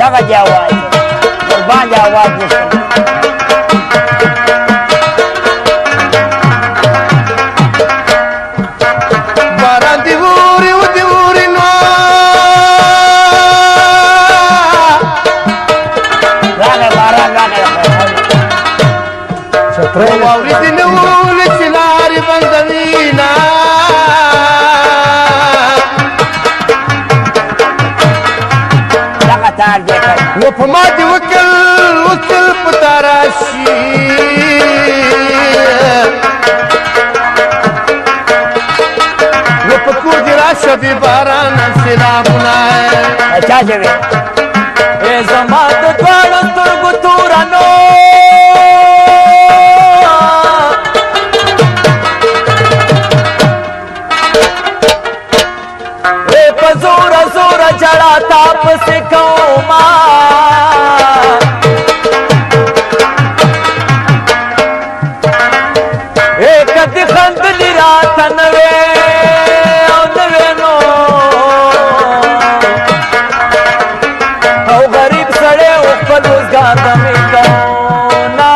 دغه دی اواز قربان دی اواز دې باران دی ووري و دی ووري نو راغی باران راغی واوري دی نولې چې لارې بندوينا دغه تار دی و په ما دې وکل په تا راشي و په کور دې راشه بې بارانه سیلابونه چا چې وې ای زما د دواړو سترګو توره نو ای په زوره زوره جړا تا پسې کوما ای کدې خندلي راته نه وې او نه وې نو او غریب سړی و خپل روزګار ته مې کونا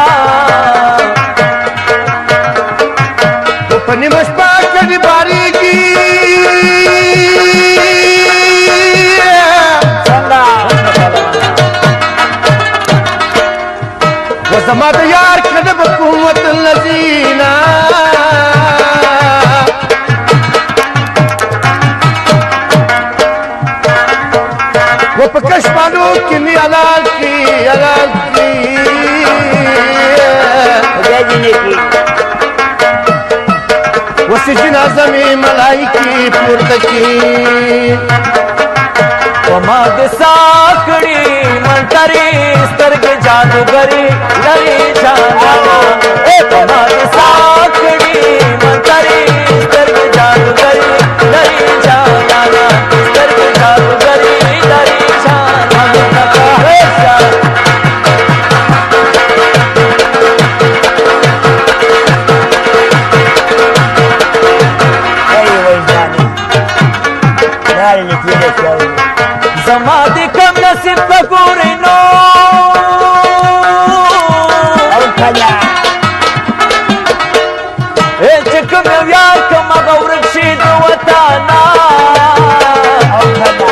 په نیمه شپه کډې بارېږي و زما د یار کډه به کوم وطن له ځينا و په کشمالو کې مې حلال کړي حلال کړي خدای دې نه کړي وسې جنازه مې ملایکې پورته کړي و ما د ساکړي منتري سترګې جادوګري لري جانا و ما د ساکړي منتري سترګې جادوګري لري جانا سترګې جادوګري لري جانا زما د کم نصیب په ګورې نو او کله چې کوم یو یار کوم هغه ورک شي د وطنه او کله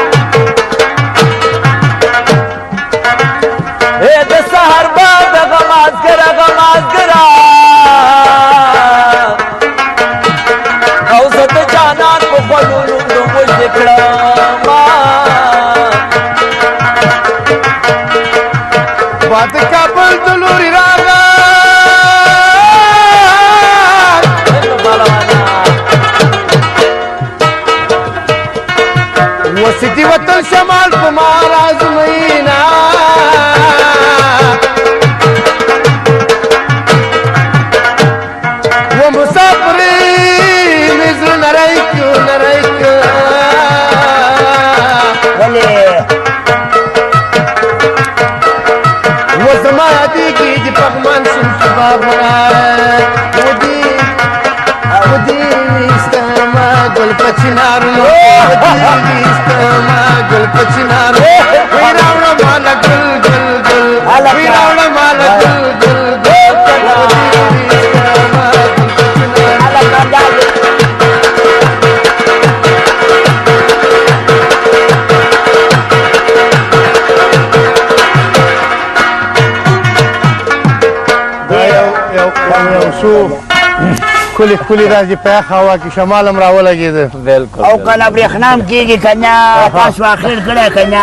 د سهار بعد هغه مازګره او زه د جانان په خولو لوندو مجدې کړمه باد کابل د لوري راغی وسدي وطن شمال په ما رازمینا و مسافرې مې زړه نری کړو ولې و زما یادېږي د پغمان سیند کې باغونه ودې ویستما ګل په چنارونو ودې ویستما ګل په چنارونو وی راوړه ماله ګل ګل ګل وی راوړه ماله ګل ګل ګل ودې ویستما ګل په چنارونو یو څو ښکلي راځي په یخ هوا کې شمال هم راولګېده بالکل او کله برېښنا هم کېږي که نه تاسو اخر کړی که نه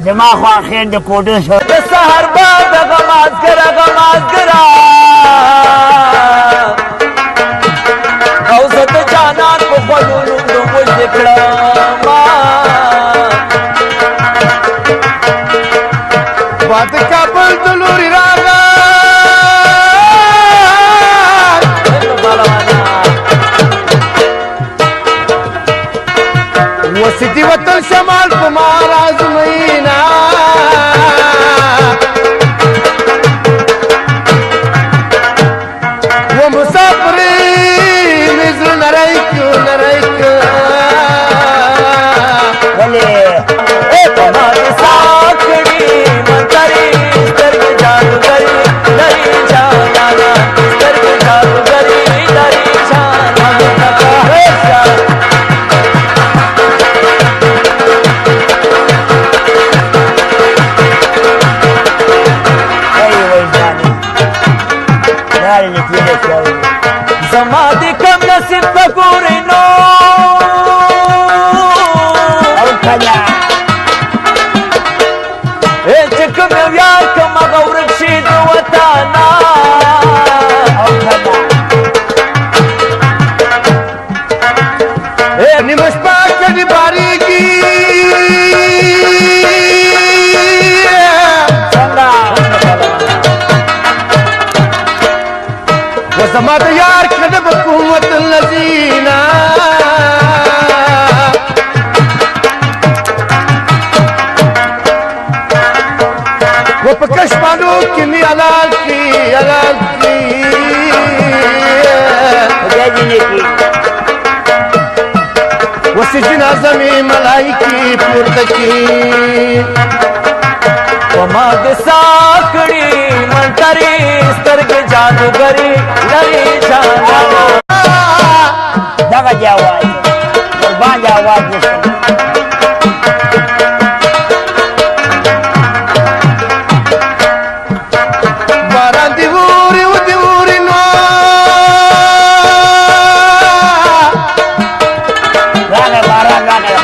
زما خو اخر د کوډو شو د سهار بعد هغه مازګره او زه د جانان په خولو لوندو مجدې کړمه باد کابل د لوري راغی وسدي وطن شمال په ما رازمینا و مسافرې مې زړه نری کړو ولې په ما د ساکړي زما د یار کده حکومت لذینا و په کشمالو کې می حلال کی وسی جنازه می ملائکی پورته کی وما د ساکړي منتري سترګې جادوګري لري جانا دغه جواز قربان جواز وشو باران دی ووري و دی ووري نو راغی باران راغی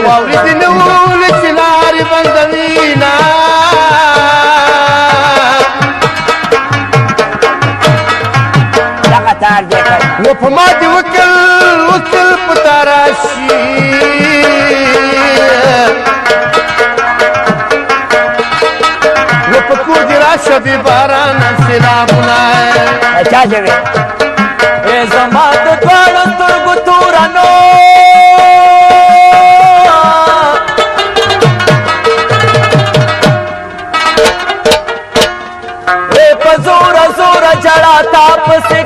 واوري دی نو لچلاري بندوینا دغه تار دی نو په ما دی وکل پتا راشي نو په کور دی راشه دی باران سیلابونه چا شوی اے زما د دواړو سترګو تورانو اے په زوره زوره جړا تا پسې